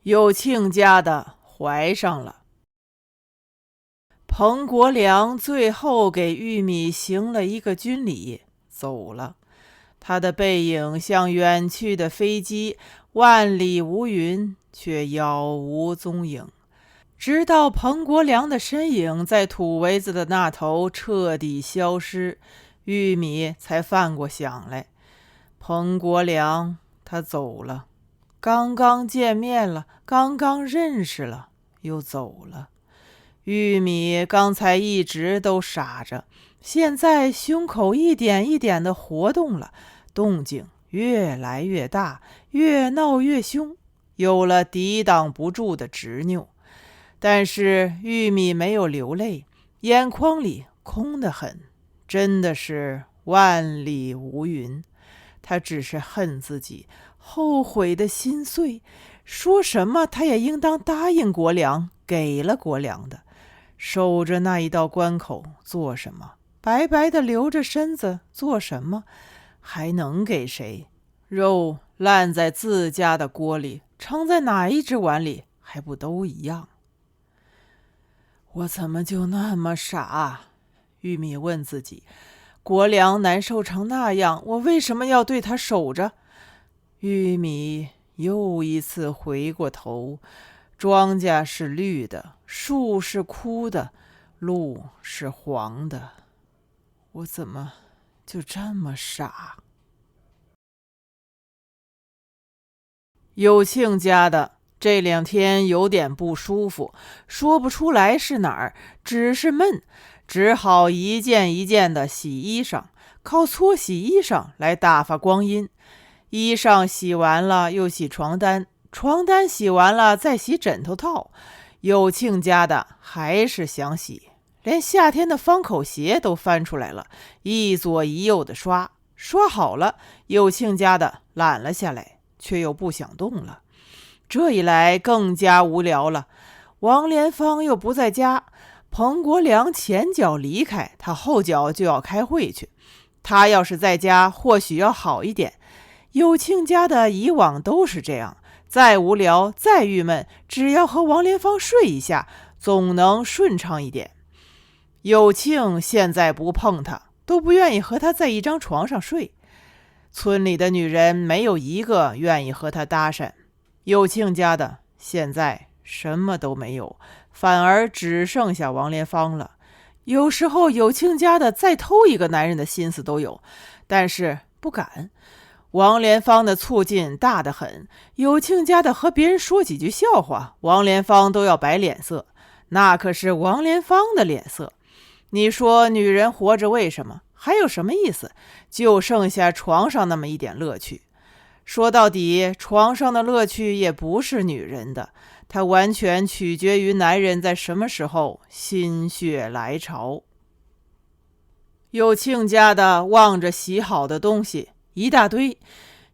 有庆家的怀上了。彭国良最后给玉米行了一个军礼，走了。他的背影像远去的飞机，万里无云，却杳无踪影。直到彭国良的身影在土围子的那头彻底消失，玉米才放过想来。彭国良他走了，刚刚见面了，刚刚认识了，又走了。玉米刚才一直都傻着，现在胸口一点一点的活动了，动静越来越大，越闹越凶，有了抵挡不住的执拗。但是玉米没有流泪，眼眶里空得很，真的是万里无云。他只是恨自己，后悔的心碎，说什么他也应当答应国良，给了国良的。守着那一道关口做什么？白白的留着身子做什么？还能给谁？肉烂在自家的锅里，盛在哪一只碗里还不都一样？我怎么就那么傻？玉米问自己。国良难受成那样，我为什么要对他守着？玉米又一次回过头，庄稼是绿的，树是枯的，路是黄的。我怎么就这么傻？有庆家的这2天有点不舒服，说不出来是哪儿，只是闷，只好一件一件的洗衣裳，靠搓洗衣裳来打发光阴。衣裳洗完了又洗床单，床单洗完了再洗枕头套。有庆家的还是想洗，连夏天的方口鞋都翻出来了，一左一右的刷。刷好了，有庆家的懒了下来，却又不想动了。这一来更加无聊了。王莲芳又不在家，彭国良前脚离开，他后脚就要开会去。他要是在家，或许要好一点。有庆家的以往都是这样，再无聊再郁闷，只要和王莲芳睡一下，总能顺畅一点。有庆现在不碰他，都不愿意和他在一张床上睡。村里的女人没有一个愿意和他搭讪。有庆家的现在什么都没有，反而只剩下王莲芳了。有时候有庆家的再偷一个男人的心思都有，但是不敢。王莲芳的促进大得很，有庆家的和别人说几句笑话，王莲芳都要摆脸色，那可是王莲芳的脸色。你说女人活着为什么？还有什么意思？就剩下床上那么一点乐趣。说到底，床上的乐趣也不是女人的，它完全取决于男人在什么时候心血来潮。有庆家的望着洗好的东西一大堆，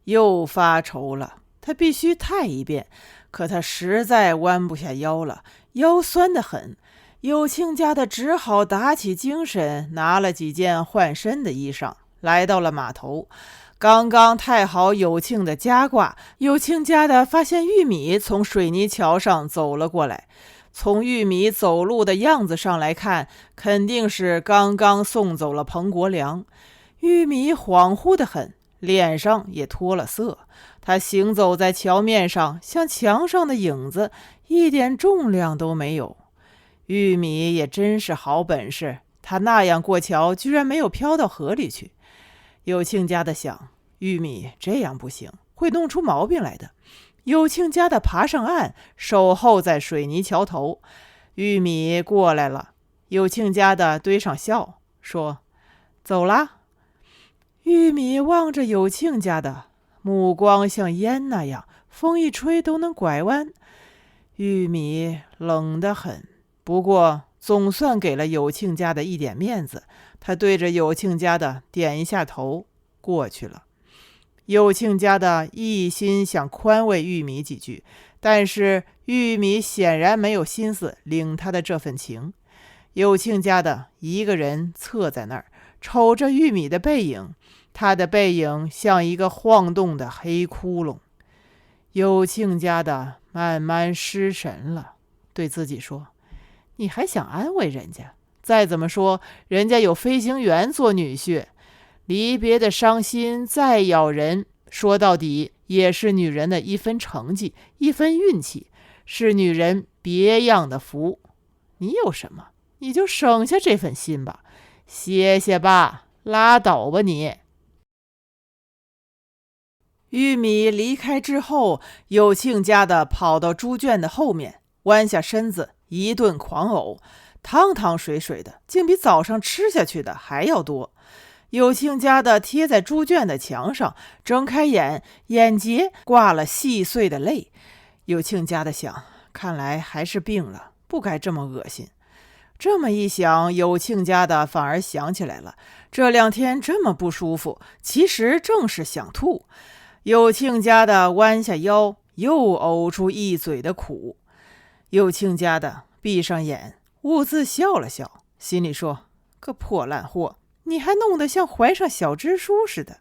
又发愁了。他必须太一遍，可他实在弯不下腰了，腰酸得很。有庆家的只好打起精神，拿了几件换身的衣裳，来到了码头。刚刚太好有庆的家挂，有庆家的发现玉米从水泥桥上走了过来。从玉米走路的样子上来看，肯定是刚刚送走了彭国良。玉米恍惚得很，脸上也脱了色。他行走在桥面上，像墙上的影子，一点重量都没有。玉米也真是好本事，他那样过桥，居然没有飘到河里去。有庆家的想，玉米这样不行，会弄出毛病来的。有庆家的爬上岸，守候在水泥桥头。玉米过来了，有庆家的堆上笑，说：走啦。玉米望着有庆家的，目光像烟那样，风一吹都能拐弯。玉米冷得很，不过总算给了有庆家的一点面子，他对着有庆家的点一下头，过去了。有庆家的一心想宽慰玉米几句，但是玉米显然没有心思领他的这份情。有庆家的一个人侧在那儿，瞅着玉米的背影，他的背影像一个晃动的黑窟窿。有庆家的慢慢失神了，对自己说：你还想安慰人家？再怎么说，人家有飞行员做女婿，离别的伤心再咬人，说到底也是女人的一分成绩，一分运气，是女人别样的福。你有什么，你就省下这份心吧，歇歇吧，拉倒吧你。玉米离开之后，有庆家的跑到猪圈的后面，弯下身子一顿狂呕，汤汤水水的，竟比早上吃下去的还要多。有庆家的贴在猪圈的墙上，睁开眼，眼睫挂了细碎的泪。有庆家的想，看来还是病了，不该这么恶心。这么一想，有庆家的反而想起来了，这2天这么不舒服，其实正是想吐。有庆家的弯下腰，又呕出一嘴的苦。有庆家的闭上眼，兀自笑了笑，心里说：个破烂货，你还弄得像怀上小支书似的。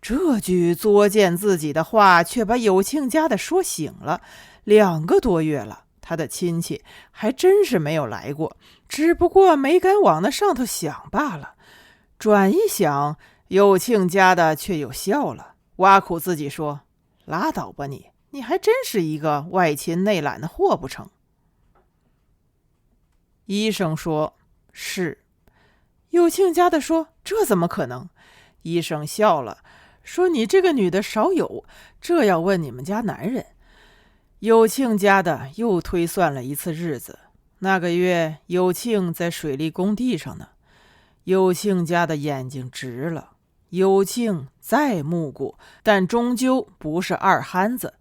这句作践自己的话却把有庆家的说醒了。2个多月了，他的亲戚还真是没有来过，只不过没敢往那上头想罢了。转一想，有庆家的却又笑了，挖苦自己说：拉倒吧你还真是一个外勤内懒的货不成？医生说是。有庆家的说：这怎么可能？医生笑了，说：你这个女的少有，这要问你们家男人。有庆家的又推算了一次日子，那个月有庆在水利工地上呢。有庆家的眼睛直了，有庆再木固，但终究不是二憨子。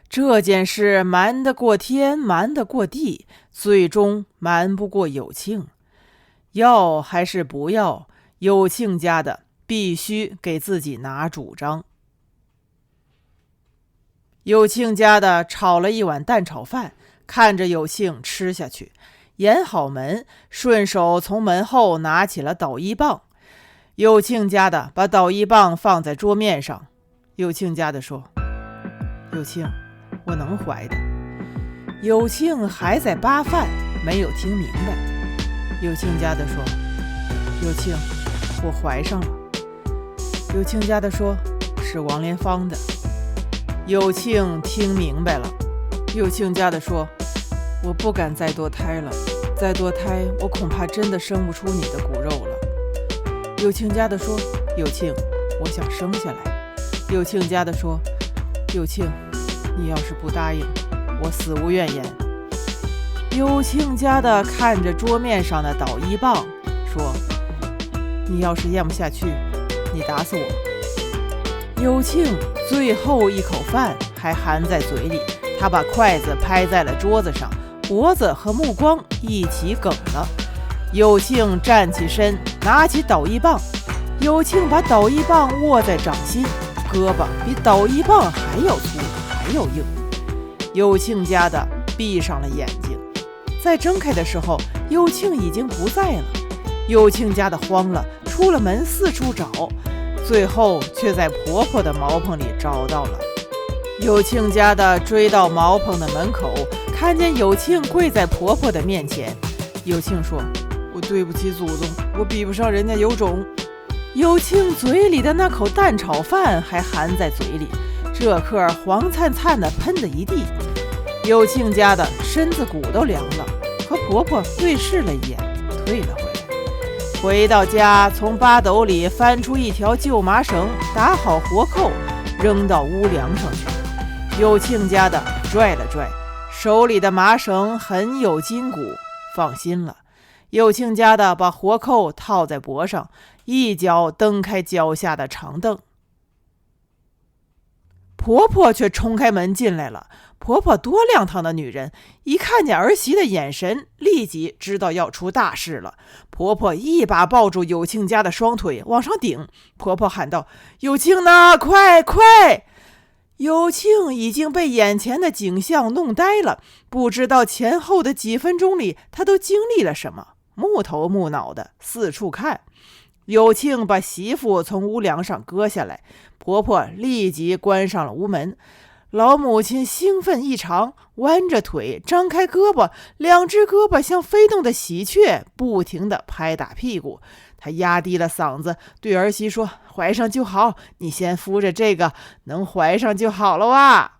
这件事瞒得过天，瞒得过地，最终瞒不过有庆。要还是不要，有庆家的必须给自己拿主张。有庆家的炒了一碗蛋炒饭，看着有庆吃下去，掩好门，顺手从门后拿起了捣衣棒。有庆家的把捣衣棒放在桌面上。有庆家的说：有庆，我能怀的。有庆还在扒饭，没有听明白。有庆家的说：有庆，我怀上了。有庆家的说：是王连芳的。有庆听明白了。有庆家的说：我不敢再堕胎了，再堕胎我恐怕真的生不出你的骨肉了。有庆家的说：有庆，我想生下来。有庆家的说：有庆，你要是不答应，我死无怨言。有庆家的看着桌面上的捣衣棒说：你要是咽不下去，你打死我。有庆最后一口饭还含在嘴里，他把筷子拍在了桌子上，脖子和目光一起梗了。有庆站起身，拿起捣衣棒。有庆把捣衣棒握在掌心，胳膊比捣衣棒还要粗，还要硬。有庆家的闭上了眼睛，再睁开的时候，有庆已经不在了。有庆家的慌了，出了门四处找，最后却在婆婆的茅棚里找到了。有庆家的追到茅棚的门口，看见有庆跪在婆婆的面前。有庆说：我对不起祖宗，我比不上人家有种。有庆嘴里的那口蛋炒饭还含在嘴里，这刻黄灿灿的喷的一地。有庆家的身子骨都凉了，和婆婆对视了一眼，退了回来。回到家，从八斗里翻出一条旧麻绳，打好活扣，扔到屋梁上去。有庆家的拽了拽，手里的麻绳很有筋骨，放心了。有庆家的把活扣套在脖上，一脚蹬开脚下的长凳。婆婆却冲开门进来了。婆婆多亮堂的女人，一看见儿媳的眼神，立即知道要出大事了。婆婆一把抱住有庆家的双腿往上顶，婆婆喊道：有庆呢，快快！有庆已经被眼前的景象弄呆了，不知道前后的几分钟里她都经历了什么，木头木脑的四处看。有庆把媳妇从屋梁上割下来，婆婆立即关上了屋门。老母亲兴奋异常，弯着腿，张开胳膊，两只胳膊像飞动的喜鹊，不停地拍打屁股。她压低了嗓子对儿媳说：“怀上就好，你先敷着这个，能怀上就好了哇。”